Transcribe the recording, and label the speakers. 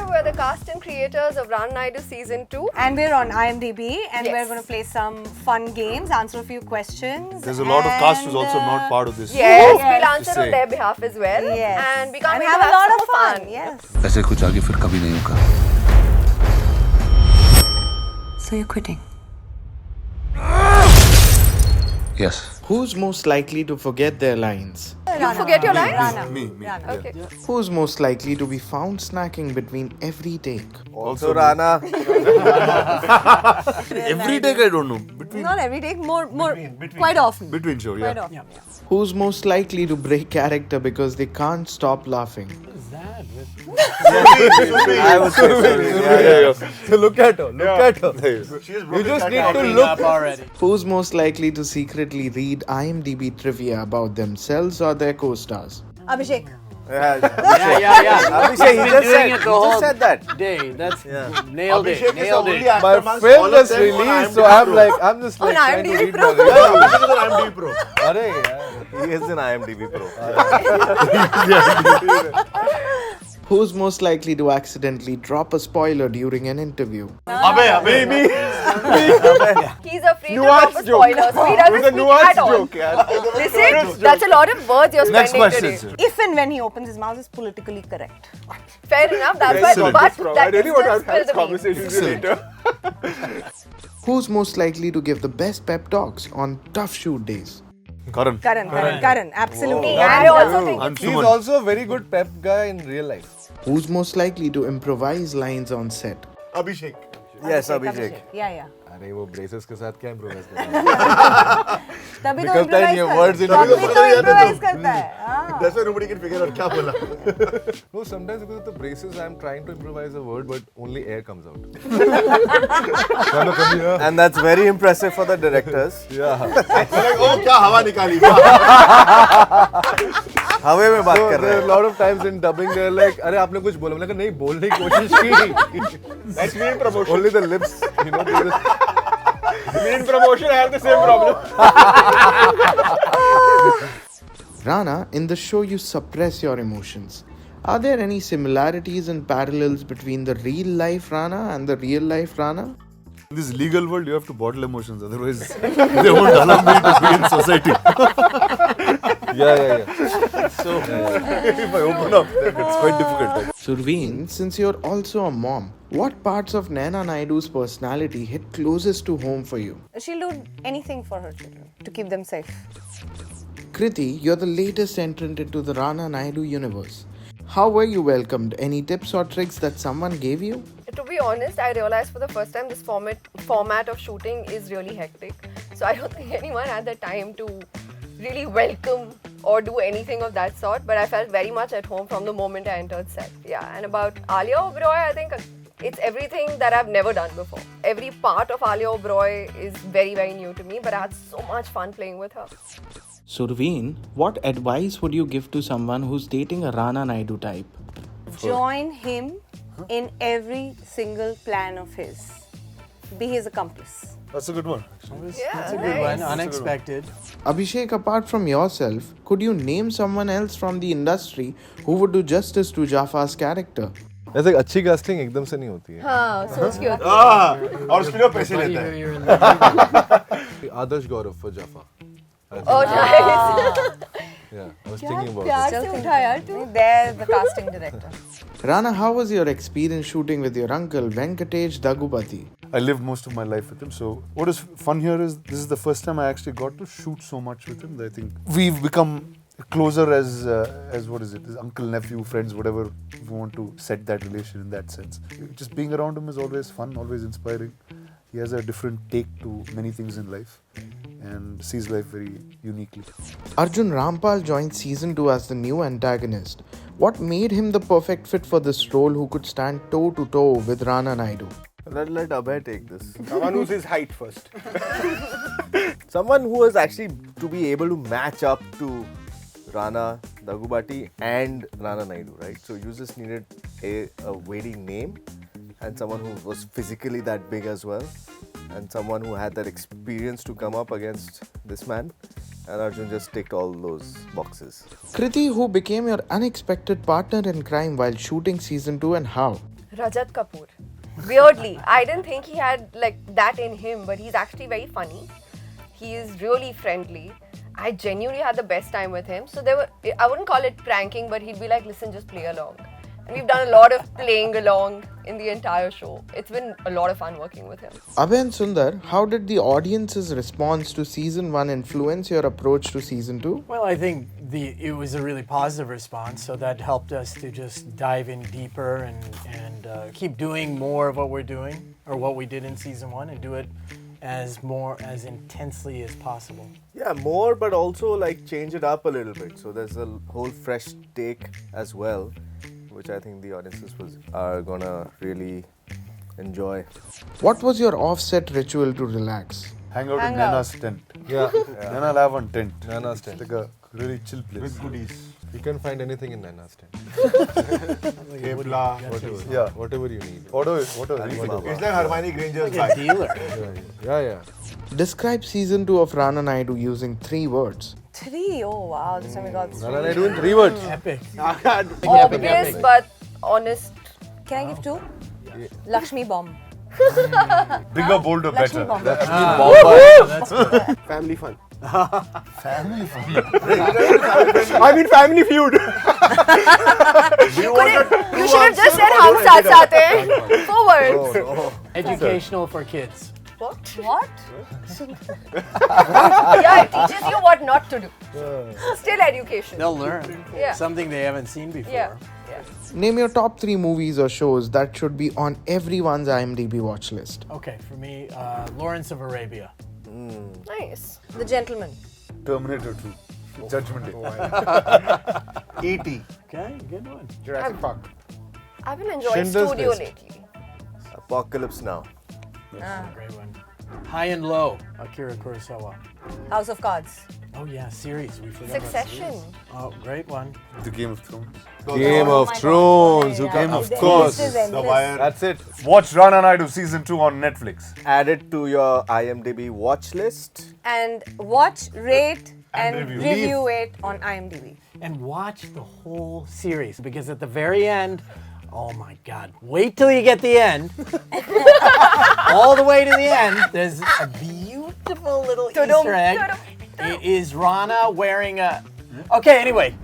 Speaker 1: we're the cast and creators of Rana Naidu Season 2.
Speaker 2: And we're on IMDb and
Speaker 1: Yes.
Speaker 2: we're going to play some fun games, answer a few questions.
Speaker 3: There's a lot of cast who's also not part of this.
Speaker 1: Yes,
Speaker 2: Yes.
Speaker 1: we'll answer on their behalf as well.
Speaker 2: Yes.
Speaker 1: And we can't
Speaker 2: and
Speaker 1: wait
Speaker 2: have
Speaker 1: to
Speaker 2: a lot
Speaker 1: some
Speaker 2: of fun. Yes.
Speaker 4: ऐसे कुछ आगे फिर कभी नहीं होगा.
Speaker 5: So you're quitting?
Speaker 4: Yes.
Speaker 6: Who's most likely to forget their lines?
Speaker 1: You forget your lines?
Speaker 2: Rana.
Speaker 3: Me.
Speaker 2: Rana.
Speaker 1: Okay.
Speaker 6: Who's most likely to be found snacking between every take?
Speaker 7: Also Rana.
Speaker 3: Every day I don't know.
Speaker 2: Not every day, more, quite often.
Speaker 3: Between show,
Speaker 2: Quite
Speaker 3: yeah.
Speaker 2: often.
Speaker 6: Who's most likely to break character because they can't stop laughing?
Speaker 7: I would say Surveen.
Speaker 8: So look at her. Look at her.
Speaker 3: You
Speaker 8: just need to look.
Speaker 6: Who's most likely to secretly read IMDb trivia about themselves or their co-stars?
Speaker 2: Abhishek.
Speaker 7: Yeah.
Speaker 8: Abhishek,
Speaker 7: He just said that.
Speaker 9: Day. That's nailed it. Nailed it.
Speaker 8: My film just released, so I'm just like trying to
Speaker 2: IMDb
Speaker 8: read
Speaker 2: Pro.
Speaker 8: my
Speaker 3: Pro.
Speaker 8: Arey,
Speaker 7: He is an IMDb Pro.
Speaker 6: Who's most likely to accidentally drop a spoiler during an interview?
Speaker 3: Maybe.
Speaker 1: He's afraid to drop a spoiler, so he doesn't speak at all. Listen, that's a lot of words you're
Speaker 3: Next
Speaker 1: spending
Speaker 3: question,
Speaker 1: today.
Speaker 3: sir.
Speaker 2: If and when he opens his mouth, is politically correct.
Speaker 1: Fair enough, that's why. But that
Speaker 8: I really want to
Speaker 1: instance
Speaker 8: have this
Speaker 1: will the
Speaker 8: conversation with you later.
Speaker 6: Who's most likely to give the best pep talks on tough shoot days?
Speaker 3: Karan.
Speaker 2: Karan, absolutely.
Speaker 1: Me, I also think
Speaker 3: And
Speaker 8: He's
Speaker 3: Suman.
Speaker 8: also a very good pep guy in real life.
Speaker 6: Who's most likely to improvise lines on set?
Speaker 3: Abhishek.
Speaker 7: Yes, Abhishek.
Speaker 2: Yeah.
Speaker 8: अरे वो braces के साथ क्या improvise करता है?
Speaker 2: तभी तो
Speaker 8: Because then
Speaker 2: improvise
Speaker 8: your
Speaker 2: कर-
Speaker 8: words in
Speaker 2: तभी
Speaker 8: the-
Speaker 2: तो improvise करता है. हाँ.
Speaker 3: That's why nobody can figure out क्या बोला.
Speaker 8: No, sometimes because of the braces, I'm trying to improvise a word, but only air comes out.
Speaker 7: And that's very impressive for the directors.
Speaker 8: Yeah.
Speaker 3: Oh, क्या हवा निकाली.
Speaker 7: हवे में बात
Speaker 8: So
Speaker 7: कर रहे
Speaker 8: there are
Speaker 7: हैं.
Speaker 8: a lot of times in dubbing, they're like, अरे आपने कुछ बोला, मैंने कहा नहीं बोलने की कोशिश की. That's me in promotion. Only the lips, you know. They just... Me in promotion, I have the same problem.
Speaker 6: Rana, in the show you suppress your emotions. Are there any similarities and parallels between the real life Rana and the real life Rana?
Speaker 3: In this legal world, you have to bottle emotions. Otherwise, they won't allow me to be in society.
Speaker 8: Yeah.
Speaker 3: So, if I open up, then it's quite difficult.
Speaker 6: Surveen, since you're also a mom, what parts of Rana Naidu's personality hit closest to home for you?
Speaker 2: She'll do anything for her children to keep them safe.
Speaker 6: Kriti, you're the latest entrant into the Rana Naidu universe. How were you welcomed? Any tips or tricks that someone gave you?
Speaker 1: To be honest, I realized for the first time this format of shooting is really hectic. So I don't think anyone had the time to really welcome or do anything of that sort. But I felt very much at home from the moment I entered set. Yeah, and about Alia Oberoi, I think it's everything that I've never done before. Every part of Alia Oberoi is very, very new to me, but I had so much fun playing with her.
Speaker 6: Surveen, what advice would you give to someone who's dating a Rana Naidu type?
Speaker 2: Join him in every single plan of his. Be his accomplice.
Speaker 3: That's a good one.
Speaker 1: Yeah,
Speaker 9: That's a good one. Unexpected.
Speaker 6: Abhishek, apart from yourself, could you name someone else from the industry who would do justice to Jafar's character?
Speaker 8: ऐसे अच्छी casting एकदम से नहीं होती है.
Speaker 1: हाँ, सोच के होती है.
Speaker 3: और उसके लिए पैसे लेते हैं.
Speaker 9: You're in the
Speaker 8: Adarsh Gaurav for Jaffa.
Speaker 1: Oh, nice.
Speaker 8: Yeah, I was thinking about
Speaker 1: प्यार
Speaker 8: it.
Speaker 1: से उठा यार तू.
Speaker 2: They're the casting director.
Speaker 6: Rana, how was your experience shooting with your uncle Venkatesh Daggubati?
Speaker 3: I lived most of my life with him. So what is fun here is this is the first time I actually got to shoot so much with him. I think we've become closer as what is it? As uncle, nephew, friends, whatever you want to set that relation in that sense. Just being around him is always fun, always inspiring. He has a different take to many things in life and sees life very uniquely.
Speaker 6: Arjun Rampal joined season 2 as the new antagonist. What made him the perfect fit for this role who could stand toe to toe with Rana Naidu?
Speaker 7: Let Abhay take this.
Speaker 8: Someone who's his height first.
Speaker 7: Someone who is actually to be able to match up to Rana Daggubati and Rana Naidu, right? So you just needed a waiting name and someone who was physically that big as well and someone who had that experience to come up against this man. And Arjun just ticked all those boxes.
Speaker 6: Kriti, who became your unexpected partner in crime while shooting season 2 and how?
Speaker 1: Rajat Kapoor. Weirdly, I didn't think he had like that in him, but he's actually very funny. He is really friendly. I genuinely had the best time with him. So I wouldn't call it pranking, but he'd be like, listen, just play along. And we've done a lot of playing along in the entire show. It's been a lot of fun working with him.
Speaker 6: Abhay and Sundar, how did the audience's response to season 1 influence your approach to season 2?
Speaker 9: Well, I think it was a really positive response, so that helped us to just dive in deeper and keep doing more of what we're doing, or what we did in season 1, and do it as intensely as possible.
Speaker 7: Yeah, more, but also like change it up a little bit. So there's a whole fresh take as well, which I think the audiences are gonna really enjoy.
Speaker 6: What was your offset ritual to relax?
Speaker 3: Hang out in Nana's tent.
Speaker 8: Yeah.
Speaker 3: Nana will have one tent.
Speaker 8: Nana's tent.
Speaker 3: It's like a really chill place.
Speaker 8: With goodies. You can find anything in Nana's tent.
Speaker 3: Yeah.
Speaker 8: Whatever you need.
Speaker 3: Whatever.
Speaker 10: It's like Hermione Granger's
Speaker 9: Like a dealer.
Speaker 8: Yeah.
Speaker 6: Describe season 2 of Rana Naidu using 3 words.
Speaker 2: 3? Oh wow, this time we got 3.
Speaker 8: Rana Naidu in 3 words.
Speaker 9: Epic.
Speaker 1: Obvious, but honest.
Speaker 2: Can I give 2? Lakshmi bomb.
Speaker 3: Bigger, bolder,
Speaker 2: Lakshmi
Speaker 3: better.
Speaker 2: bomb.
Speaker 9: That's good.
Speaker 10: family fun.
Speaker 3: Family fun.
Speaker 10: I mean family feud.
Speaker 1: You should have just said hum saath saath hain. Forward.
Speaker 9: Educational for kids.
Speaker 1: What?
Speaker 2: What?
Speaker 1: Yeah, it teaches you what not to do. Still education.
Speaker 9: They'll learn
Speaker 1: Yeah.
Speaker 9: something they haven't seen before.
Speaker 1: Yeah.
Speaker 6: Name your top 3 movies or shows that should be on everyone's IMDb watch list.
Speaker 9: Okay, for me, Lawrence of Arabia.
Speaker 1: Nice.
Speaker 2: The Gentleman.
Speaker 3: Terminator 2. Judgment Day.
Speaker 10: E.T.
Speaker 9: Okay, good one.
Speaker 10: Jurassic Park.
Speaker 1: I've been enjoying
Speaker 8: Schindler's
Speaker 1: studio
Speaker 8: List.
Speaker 1: lately.
Speaker 7: Apocalypse Now.
Speaker 9: Great one. High and Low, Akira Kurosawa.
Speaker 2: House of Cards.
Speaker 9: Oh yeah, series. We forgot
Speaker 1: Succession.
Speaker 9: about series. Oh, great one.
Speaker 3: The Game of Thrones.
Speaker 8: Game of Thrones. Of course.
Speaker 10: That's it.
Speaker 3: Watch Rana Naidu season 2 on Netflix.
Speaker 7: Add it to your IMDb watch list.
Speaker 2: And watch, rate, and
Speaker 3: review.
Speaker 2: review it on IMDb.
Speaker 9: And watch the whole series, because at the very end, oh my God, wait till you get the end. All the way to the end, there's a beautiful little Easter egg. It is Rana wearing a... Okay, anyway,